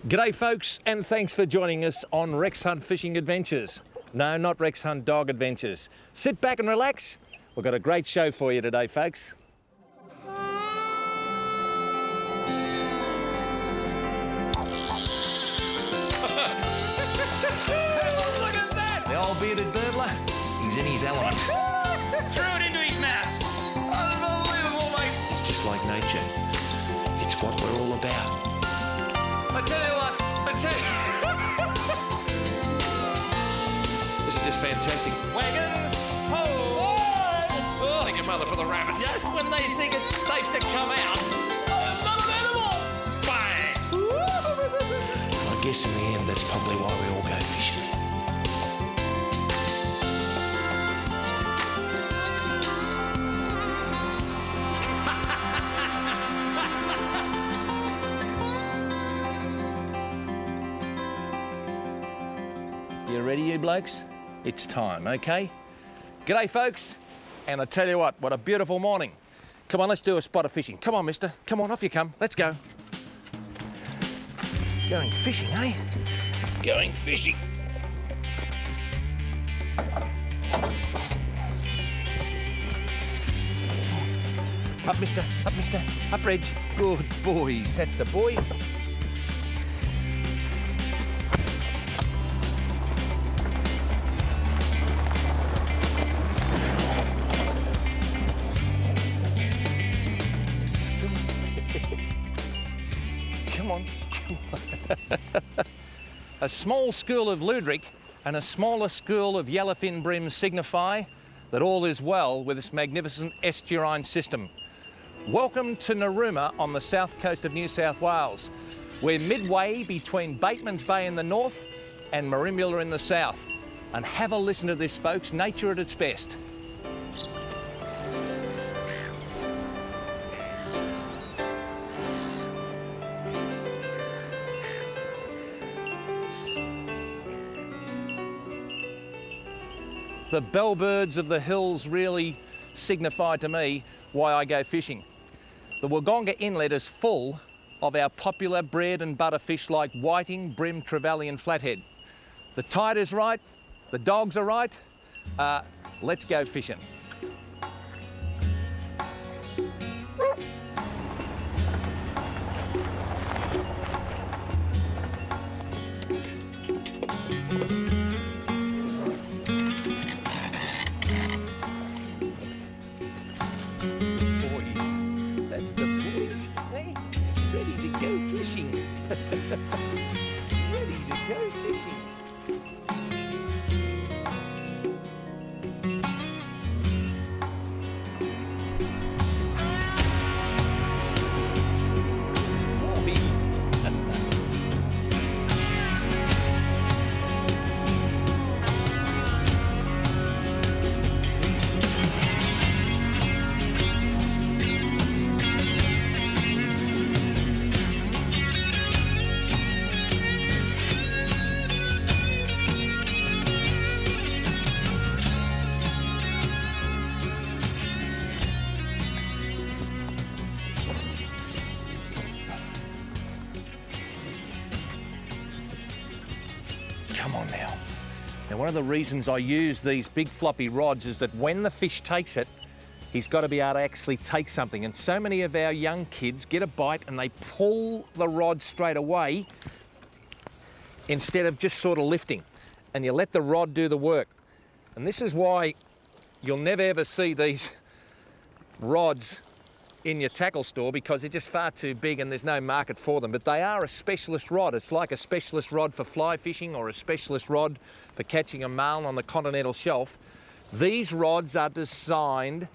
G'day folks, and thanks for joining us on Rex Hunt Fishing Adventures. No, not Rex Hunt Dog Adventures. Sit back and relax. We've got a great show for you today, folks. Look at that! The old bearded birdler, he's in his element. Threw it into his mouth. Unbelievable, mate. It's just like nature. It's what we're all about. I tell you what, This is just fantastic. Wagons, ho! Oh, thank your mother for the rabbits. Just when they think it's safe to come out. Oh, it's not an animal! Bang! I guess in the end, that's probably why we all go fishing. You ready, you blokes? It's time, okay? G'day, folks. And I tell you what a beautiful morning. Come on, let's do a spot of fishing. Come on, mister. Come on, off you come. Let's go. Going fishing, eh? Going fishing. Up, mister. Up, mister. Up, Reg. Good boys. That's the boys. Come on. A small school of Ludric and a smaller school of yellowfin bream signify that all is well with this magnificent estuarine system. Welcome to Narooma on the south coast of New South Wales. We're midway between Bateman's Bay in the north and Marimula in the south. And have a listen to this, folks, nature at its best. The bellbirds of the hills really signify to me why I go fishing. The Wagonga Inlet is full of our popular bread and butter fish like whiting, bream, trevally and flathead. The tide is right, the dogs are right, let's go fishing. That's the boys, hey? Ready to go fishing. Ready to go fishing. Come on now. Now, one of the reasons I use these big floppy rods is that when the fish takes it, he's got to be able to actually take something. And so many of our young kids get a bite and they pull the rod straight away instead of just sort of lifting. And you let the rod do the work. And this is why you'll never ever see these rods in your tackle store, because they're just far too big and there's no market for them. But they are a specialist rod. It's like a specialist rod for fly fishing or a specialist rod for catching a marlin on the continental shelf. These rods are designed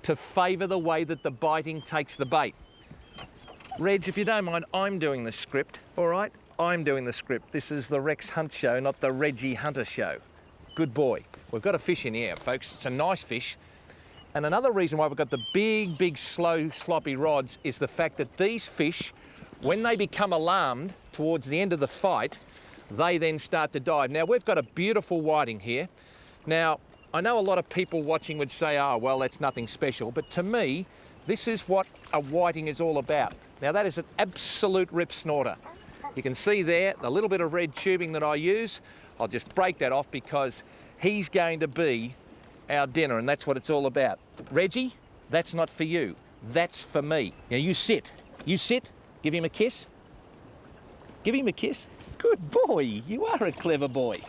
to favour the way that the biting takes the bait. Reg, if you don't mind, I'm doing the script, all right? I'm doing the script. This is the Rex Hunt show, not the Reggie Hunter show. Good boy. We've got a fish in here, folks. It's a nice fish. And another reason why we've got the big, slow, sloppy rods is the fact that these fish, when they become alarmed towards the end of the fight, they then start to dive. Now, we've got a beautiful whiting here. Now, I know a lot of people watching would say, oh, well, that's nothing special. But to me, this is what a whiting is all about. Now, that is an absolute rip snorter. You can see there the little bit of red tubing that I use. I'll just break that off because he's going to be our dinner, and that's what it's all about. Reggie, that's not for you. That's for me. Now you sit. You sit. Give him a kiss. Give him a kiss. Good boy. You are a clever boy.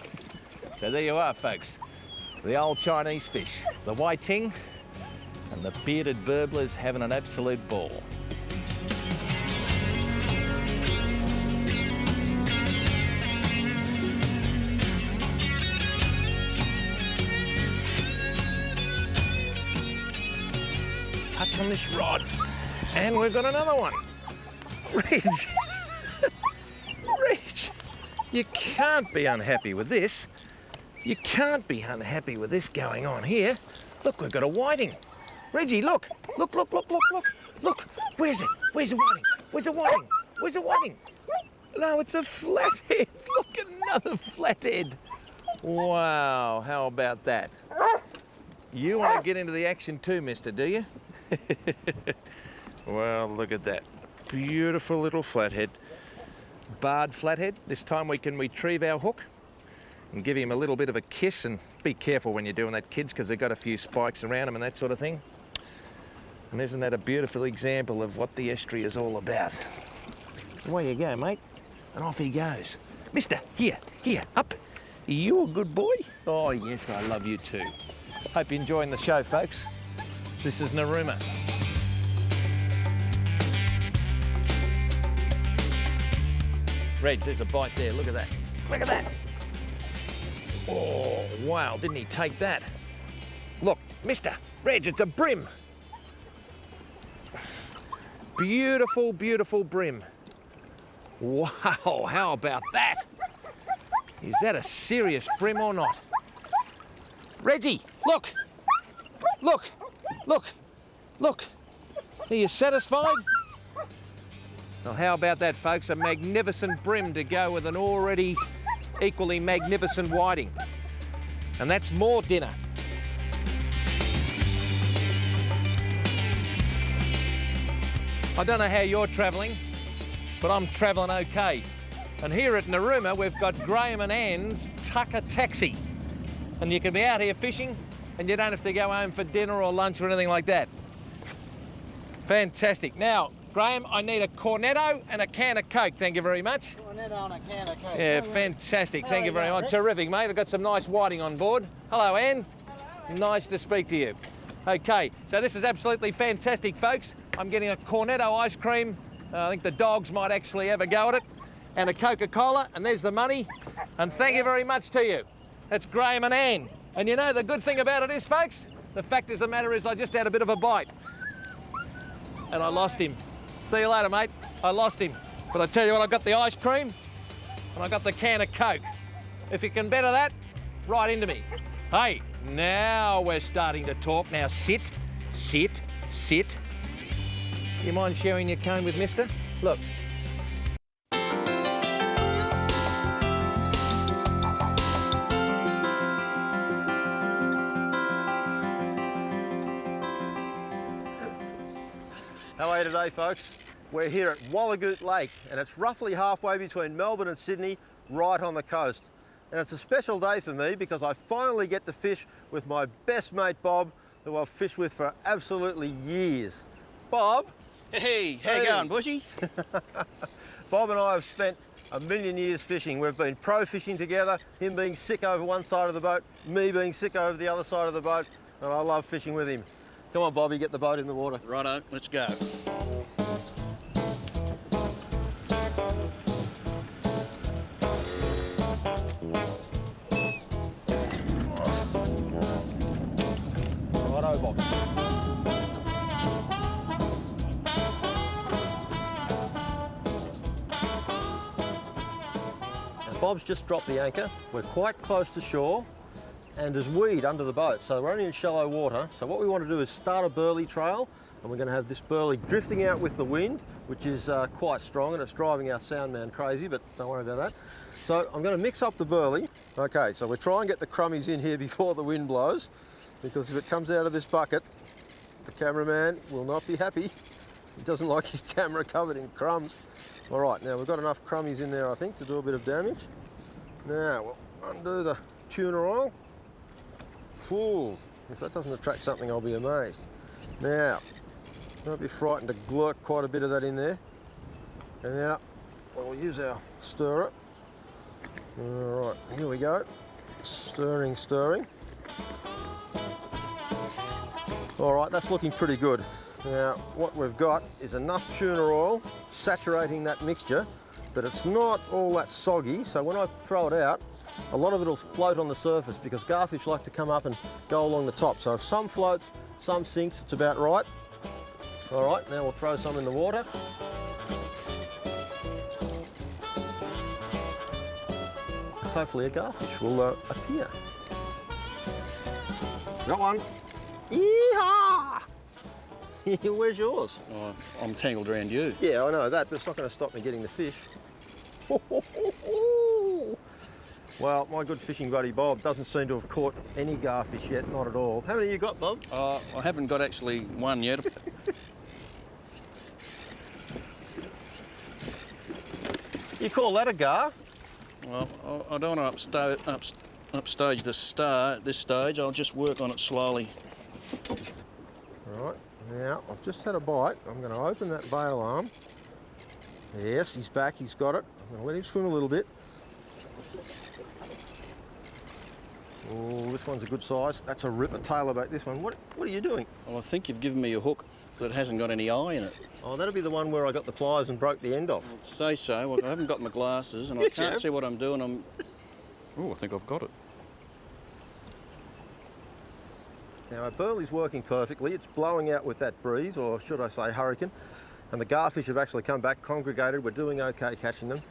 So there you are, folks. The old Chinese fish, the whiting, and the bearded burblers having an absolute ball. Touch on this rod, and we've got another one. Reg, Reg, you can't be unhappy with this. You can't be unhappy with this going on here. Look, we've got a whiting. Reggie, look, look, look, look, look, look, look. Where's it? Where's the whiting? Where's the whiting? Where's the whiting? No, it's a flathead. Look, another flathead. Wow, how about that? You want to get into the action too, mister, do you? Well, look at that. Beautiful little flathead. Barred flathead. This time we can retrieve our hook and give him a little bit of a kiss, and be careful when you're doing that, kids, because they've got a few spikes around them and that sort of thing. And isn't that a beautiful example of what the estuary is all about? Away you go, mate. And off he goes. Mister, here, up. You a good boy? Oh, yes, I love you too. Hope you're enjoying the show, folks. This is Narooma. Reg, there's a bite there. Look at that. Look at that. Oh, wow, didn't he take that? Look, mister, Reg, it's a bream. Beautiful, beautiful bream. Wow, how about that? Is that a serious bream or not? Reggie, look, look, look, look. Are you satisfied? Well, how about that, folks? A magnificent bream to go with an already equally magnificent whiting. And that's more dinner. I don't know how you're travelling, but I'm travelling okay. And here at Narooma, we've got Graham and Anne's Tucker Taxi. And you can be out here fishing and you don't have to go home for dinner or lunch or anything like that. Fantastic. Now, Graham, I need a cornetto and a can of Coke. Thank you very much. Cornetto and a can of Coke. Yeah, fantastic. Thank you very much. Terrific, mate. I've got some nice whiting on board. Hello, Anne. Hello. Nice to speak to you. Okay, so this is absolutely fantastic, folks. I'm getting a cornetto ice cream. I think the dogs might actually have a go at it. And a Coca-Cola, and there's the money. And thank you very much to you. That's Graham and Anne. And you know, the good thing about it is, folks, the fact is the matter is I just had a bit of a bite. And I lost him. See you later, mate. I lost him. But I tell you what, I've got the ice cream and I've got the can of Coke. If you can better that, right into me. Hey, now we're starting to talk. Now sit, sit, sit. You mind sharing your cone with mister? Look. How are you today, folks? We're here at Walgett Lake, and it's roughly halfway between Melbourne and Sydney, right on the coast. And it's a special day for me because I finally get to fish with my best mate Bob, who I've fished with for absolutely years. Bob? Hey, how you going, Bushy? Bob and I have spent a million years fishing. We've been pro fishing together, him being sick over one side of the boat, me being sick over the other side of the boat, and I love fishing with him. Come on, Bobby, get the boat in the water. Righto, let's go. Righto, Bob. Now, Bob's just dropped the anchor. We're quite close to shore, and there's weed under the boat, so we're only in shallow water. So what we want to do is start a burley trail, and we're going to have this burley drifting out with the wind, which is quite strong, and it's driving our sound man crazy, but don't worry about that. So I'm going to mix up the burley. Okay, so we'll try and get the crummies in here before the wind blows, because if it comes out of this bucket, the cameraman will not be happy. He doesn't like his camera covered in crumbs. All right, now we've got enough crummies in there, I think, to do a bit of damage. Now we'll undo the tuna oil. Ooh, if that doesn't attract something, I'll be amazed. Now, don't be frightened to glurk quite a bit of that in there. And now we'll use our stirrer. All right, here we go. Stirring, stirring. All right, that's looking pretty good. Now, what we've got is enough tuna oil saturating that mixture, but it's not all that soggy, so when I throw it out, a lot of it will float on the surface because garfish like to come up and go along the top. So if some floats, some sinks, it's about right. All right, now we'll throw some in the water. Hopefully a garfish will appear. Got one. Yeehaw! Where's yours? Oh, I'm tangled around you. Yeah, I know that, but it's not going to stop me getting the fish. Well, my good fishing buddy Bob doesn't seem to have caught any garfish yet, not at all. How many you got, Bob? I haven't got actually one yet. You call that a gar? Well, I don't want to upstage the star at this stage. I'll just work on it slowly. Right, now I've just had a bite. I'm going to open that bail arm. Yes, he's back, he's got it. I'm going to let him swim a little bit. Oh, this one's a good size. That's a ripper Tailor bait, this one. What are you doing? Well, I think you've given me a hook that hasn't got any eye in it. Oh, that'll be the one where I got the pliers and broke the end off. I'd say so. Well, I haven't got my glasses and I can't see what I'm doing. Oh, I think I've got it. Now our burley's working perfectly. It's blowing out with that breeze, or should I say hurricane, and the garfish have actually come back, congregated. We're doing okay catching them.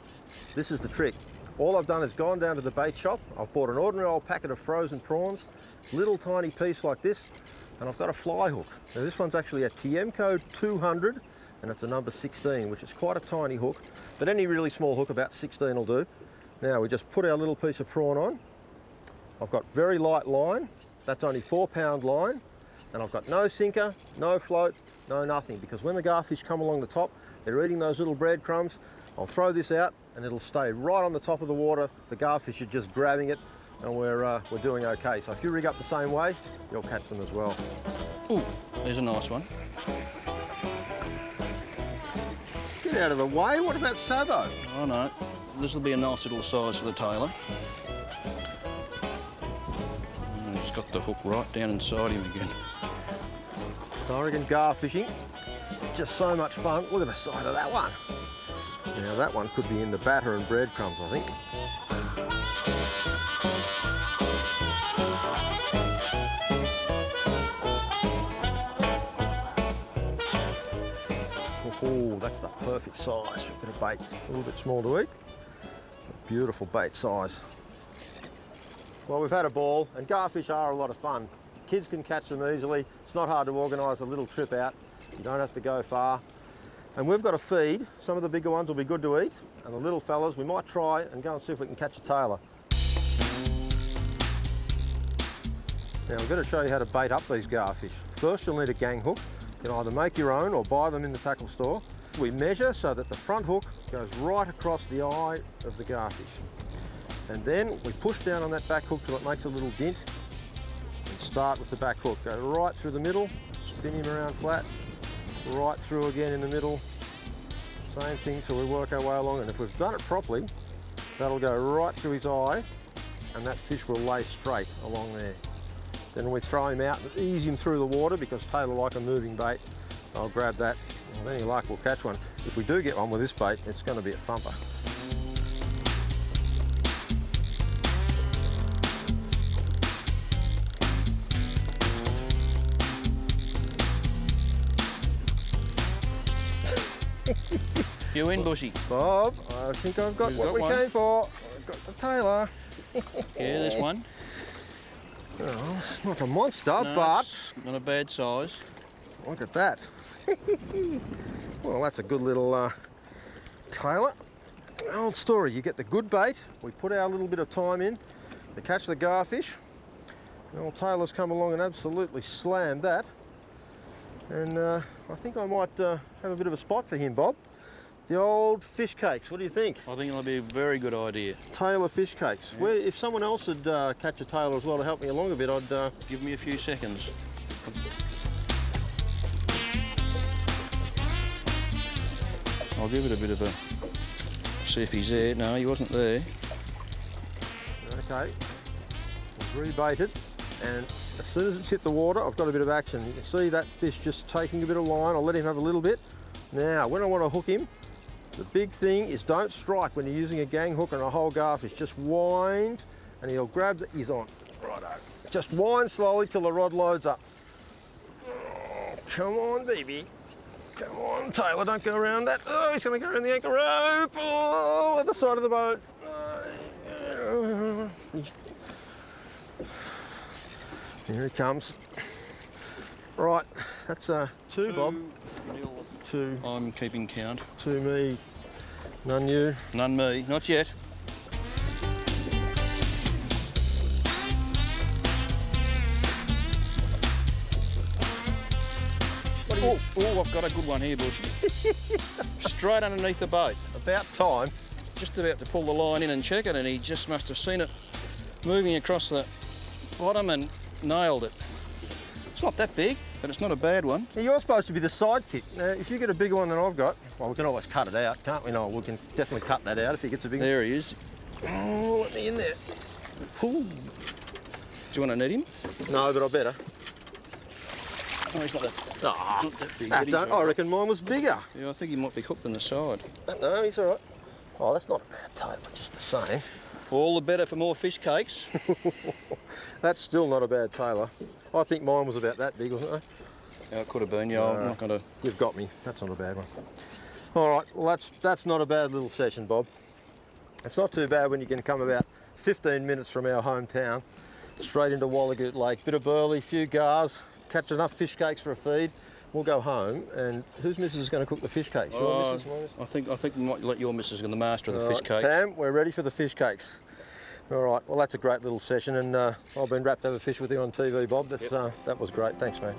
This is the trick. All I've done is gone down to the bait shop. I've bought an ordinary old packet of frozen prawns, little tiny piece like this, and I've got a fly hook. Now this one's actually a Tiemco 200, and it's a number 16, which is quite a tiny hook, but any really small hook, about 16 will do. Now we just put our little piece of prawn on. I've got very light line. That's only 4-pound line, and I've got no sinker, no float, no nothing, because when the garfish come along the top, they're eating those little breadcrumbs. I'll throw this out and it'll stay right on the top of the water. The garfish are just grabbing it, and we're doing okay. So if you rig up the same way, you'll catch them as well. Ooh, there's a nice one. Get out of the way, what about Savo? Oh no, this will be a nice little size for the Tailor. He's got the hook right down inside him again. I reckon gar fishing is just so much fun. Look at the side of that one. Now that one could be in the batter and breadcrumbs, I think. Oh, that's the perfect size for a bit of bait. A little bit small to eat. Beautiful bait size. Well, we've had a ball, and garfish are a lot of fun. Kids can catch them easily. It's not hard to organise a little trip out. You don't have to go far. And we've got a feed. Some of the bigger ones will be good to eat, and the little fellas, we might try and go and see if we can catch a Tailor. Now, I'm going to show you how to bait up these garfish. First, you'll need a gang hook. You can either make your own or buy them in the tackle store. We measure so that the front hook goes right across the eye of the garfish. And then we push down on that back hook till it makes a little dint, and start with the back hook. Go right through the middle, spin him around flat, right through again in the middle. Same thing till we work our way along, and if we've done it properly, that'll go right through his eye, and that fish will lay straight along there. Then we throw him out and ease him through the water, because Tailor like a moving bait. I'll grab that, and with any luck we'll catch one. If we do get one with this bait, it's going to be a thumper. You in, Bushy? Bob, I think I've got what we came for. I've got the Tailor. Yeah, there's one. Well, it's not a monster, No, but it's not a bad size. look at that. Well, that's a good little Tailor. Old story, you get the good bait, we put our little bit of time in to catch the garfish. The old Tailor's come along and absolutely slammed that. And I think I might have a bit of a spot for him, Bob. The old fish cakes, what do you think? I think it'll be a very good idea. Tailor fish cakes. Where, if someone else would catch a tailor as well to help me along a bit, I'd... Give me a few seconds. I'll give it a bit of a... See if he's there. No, he wasn't there. Okay, rebait it, and as soon as it's hit the water, I've got a bit of action. You can see that fish just taking a bit of line. I'll let him have a little bit. Now, when I want to hook him, the big thing is don't strike when you're using a gang hook and a whole garfish. Just wind, and he'll grab that he's on. Righto. Just wind slowly till the rod loads up. Oh, come on, baby. Come on, Tailor, don't go around that. Oh, he's going to go around the anchor rope. Oh, at the side of the boat. Here he comes. Right, that's two, Bob. 2-0. Two. I'm keeping count. Two me, none you. None me, not yet. Oh, I've got a good one here, Bushy. Straight underneath the boat. About time. Just about to pull the line in and check it, and he just must have seen it moving across the bottom and nailed it. It's not that big, but it's not a bad one. Now, you're supposed to be the sidekick. Now, if you get a bigger one than I've got, well, we can always cut it out, can't we? No, we can definitely cut that out if he gets a big one. There he is. Oh, let me in there. Ooh. Do you want to net him? No, but I better. No, he's not that, Ah, not that big. that's but he's I reckon mine was bigger. Yeah, I think he might be hooked on the side. No, he's all right. Oh, that's not a bad tailor, just the same. All the better for more fish cakes. That's still not a bad tailor. I think mine was about that big, wasn't it? Yeah, it could have been, yeah, I'm not going to... You've got me. That's not a bad one. All right, well, that's not a bad little session, Bob. It's not too bad when you can come about 15 minutes from our hometown, straight into Walgett Lake. Bit of burley, few gars, catch enough fish cakes for a feed. We'll go home, and whose missus is going to cook the fish cakes? Your missus, mine? I think we might let your missus get the master of the fish cakes. Pam, we're ready for the fish cakes. All right, well, that's a great little session, and I've been wrapped over fish with you on TV, Bob. That was great. Thanks, mate.